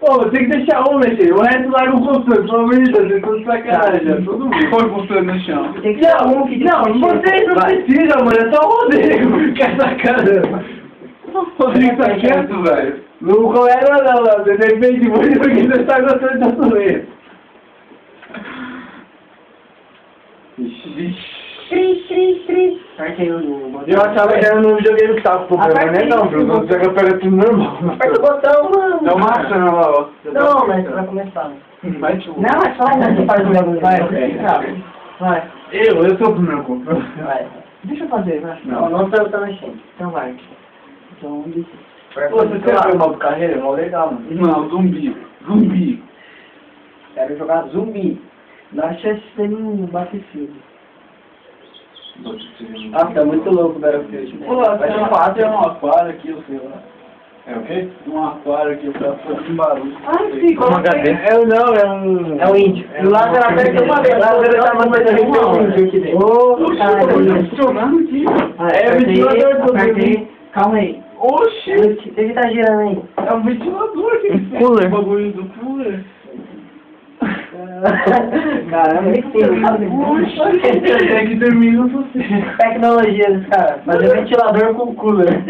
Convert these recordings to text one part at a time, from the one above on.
Pô, tem que deixar um mexer, o resto larga o controle, pelo amor de Deus, vocês estão de sacanagem, todo mundo. Põe o controle no chão. Tem que dar um que Não, vocês não precisam, mano, é só o Rodrigo que é sacanagem. O Rodrigo tá quieto, velho. Não começa não, você depende muito do que você tá gostando da zoeira. Tri. Apertei o Eu achava que era no videogame que tava com problema, né? Não, Bruno, você joga pega tudo normal. Aperta o botão, mano. É o máximo, lá, ó. Não, mas vai começar. Vai, tio. Não, é só um que faz o bagulho. Vai. Eu sou o primeiro compro. Vai. Deixa eu fazer, vai. Não sou eu também, mexendo. Então vai. Então, Pô, você quer ver o modo carreira? É mó legal, mano. Não, zumbi. Quero jogar zumbi. Na chance de um Battlefield. Ah, tá muito louco o Battlefield. Pô, tem um aquário aqui, eu sei lá. É o quê? Um aquário aqui, eu quero fazer um barulho. Sim, como HD? É um índio. Lá na frente tem uma vez. Lá na frente tá mandando índio aqui dentro. Ô, cara, funcionando aqui. É ventilador tudo. Apertei. Calma aí. Oxi! O que tá girando aí? É um ventilador aqui. Cooler. O bagulho do cooler. Caramba, que É que termina você. tecnologia dos caras. Fazer ventilador com cooler.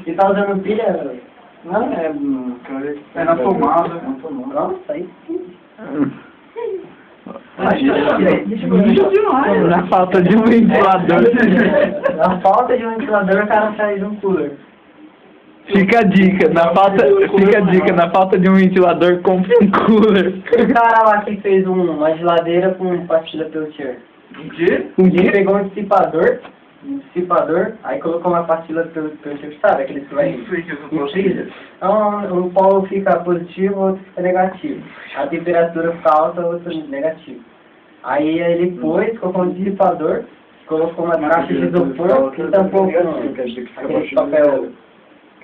E tá usando pilha? Não, É na tomada. Nossa, aí sim. Na falta de um ventilador. Na falta de um ventilador, o cara faz um cooler. Fica a dica, na falta de um ventilador, compre um cooler. O cara lá que fez uma geladeira com pastilha Peltier. O quê? Ele pegou um dissipador, aí colocou uma pastilha Peltier, sabe? Aqueles que vai Não sei que eu em tô freezer. Então, um polo fica positivo, o outro fica negativo. A temperatura fica alta, o outro negativo. Aí ele pôs, colocou um dissipador, colocou uma caixa de isopor e tampou com aquele papel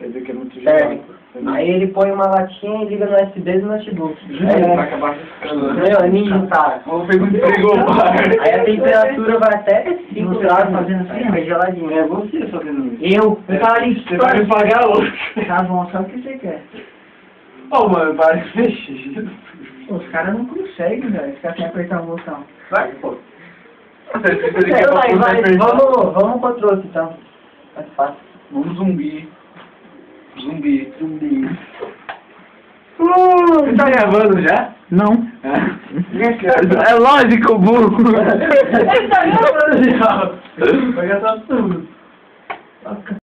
Quer dizer que é muito térmico. Aí ele põe uma latinha e liga no USB do notebook. Vai acabar ficando. Meu, ninja, cara. Vou pegar um frigobar. Aí a temperatura vai até 5 graus fazendo assim, vai geladinho. É você fazendo isso. Eu tava ali. Você vai me pagar hoje. Tá bom, sabe o que você quer? Ô, mano, para de mexer. Os caras não conseguem, velho. Os caras querem apertar o botão. Vai, pô. Vamos pro outro então. Mais fácil. Vamos zumbi. Você tá gravando já? Não. É lógico, burro. Ele tá gravando já. Vai gastar tudo.